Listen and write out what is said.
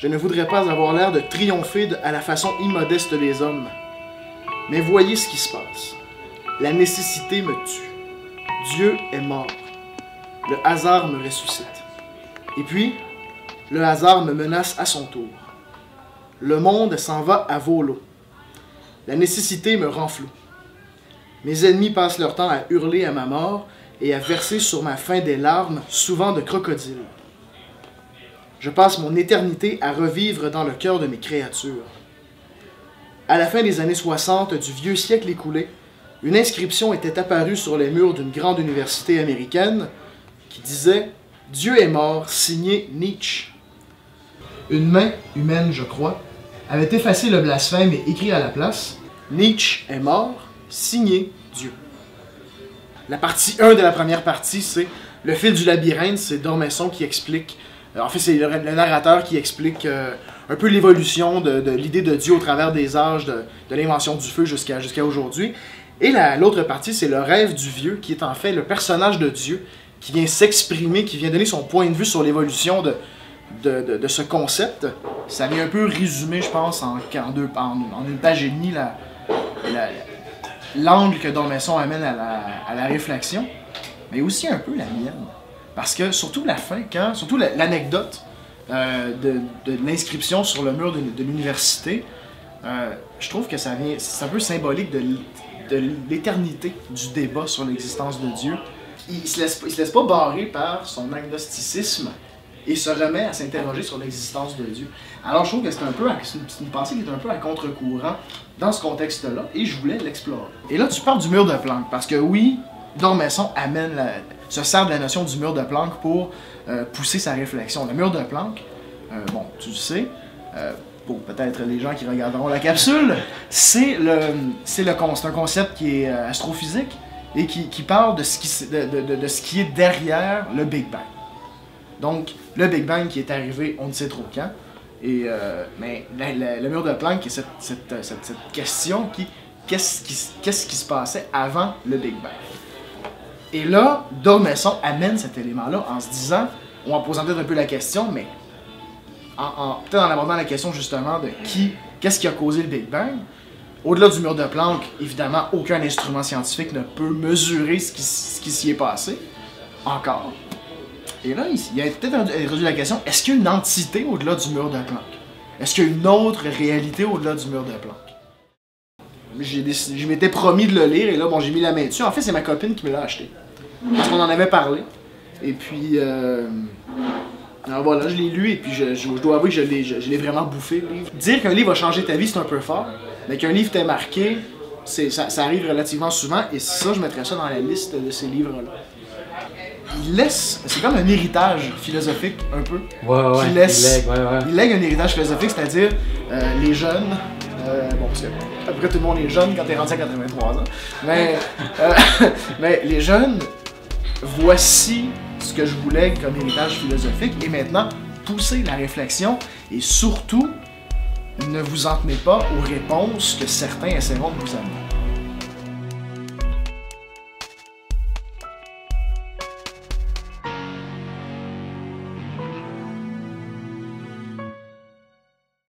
je ne voudrais pas avoir l'air de triompher à la façon immodeste des hommes. Mais voyez ce qui se passe. La nécessité me tue. Dieu est mort. Le hasard me ressuscite. Et puis, le hasard me menace à son tour. Le monde s'en va à volo. La nécessité me rend flou. Mes ennemis passent leur temps à hurler à ma mort et à verser sur ma faim des larmes, souvent de crocodile. Je passe mon éternité à revivre dans le cœur de mes créatures. À la fin des années 60 du vieux siècle écoulé, une inscription était apparue sur les murs d'une grande université américaine qui disait « Dieu est mort, signé Nietzsche ». Une main humaine, je crois, avait effacé le blasphème et écrit à la place « Nietzsche est mort, signé Dieu ». La partie 1 de la première partie, c'est le fil du labyrinthe, c'est D'Ormesson qui explique, en fait c'est le narrateur qui explique un peu l'évolution de l'idée de Dieu au travers des âges, de l'invention du feu jusqu'à aujourd'hui. Et l'autre partie, c'est le rêve du vieux, qui est en fait le personnage de Dieu, qui vient s'exprimer, qui vient donner son point de vue sur l'évolution de ce concept. Ça vient un peu résumer, je pense, en une page et demie, l'angle que D'Ormesson amène à la réflexion, mais aussi un peu la mienne. Parce que, surtout la fin, surtout l'anecdote de l'inscription sur le mur de l'université, je trouve que c'est un peu symbolique de l'éternité du débat sur l'existence de Dieu. Il se laisse pas barrer par son agnosticisme et se remet à s'interroger sur l'existence de Dieu. Alors je trouve que c'est une pensée qui est un peu à contre-courant dans ce contexte-là, et je voulais l'explorer. Et là, tu parles du mur de Planck, parce que oui, D'Ormesson se sert de la notion du mur de Planck pour pousser sa réflexion. Le mur de Planck, bon, tu le sais, pour peut-être les gens qui regarderont la capsule, c'est un concept qui est astrophysique et qui parle de ce qui est derrière le Big Bang. Donc, le Big Bang qui est arrivé, on ne sait trop quand, mais le mur de Planck, c'est cette question qu'est-ce qui se passait avant le Big Bang. Et là, D'Ormesson amène cet élément-là en se disant, ou en posant peut-être un peu la question, mais peut-être en abordant la question justement de qu'est-ce qui a causé le Big Bang. Au-delà du mur de Planck, évidemment, aucun instrument scientifique ne peut mesurer ce qui s'y est passé, encore. Et là, il y a peut-être introduit la question, est-ce qu'il y a une entité au-delà du mur de Planck? Est-ce qu'il y a une autre réalité au-delà du mur de Planck? Je m'étais promis de le lire, et là, bon, j'ai mis la main dessus. En fait, c'est ma copine qui me l'a acheté. Parce qu'on en avait parlé. Et puis, alors voilà, je l'ai lu, et puis je dois avouer que je l'ai vraiment bouffé, le livre. Dire qu'un livre a changé ta vie, c'est un peu fort. Mais qu'un livre t'ait marqué, ça arrive relativement souvent, et ça, je mettrais ça dans la liste de ces livres-là. C'est comme un héritage philosophique, un peu. Ouais, Il lègue un héritage philosophique, c'est-à-dire les jeunes, bon, parce que à peu près tout le monde est jeune quand t'es rendu à 83 ans, mais les jeunes, voici ce que je voulais comme héritage philosophique, et maintenant, poussez la réflexion, et surtout, ne vous en tenez pas aux réponses que certains essaieront de vous amener.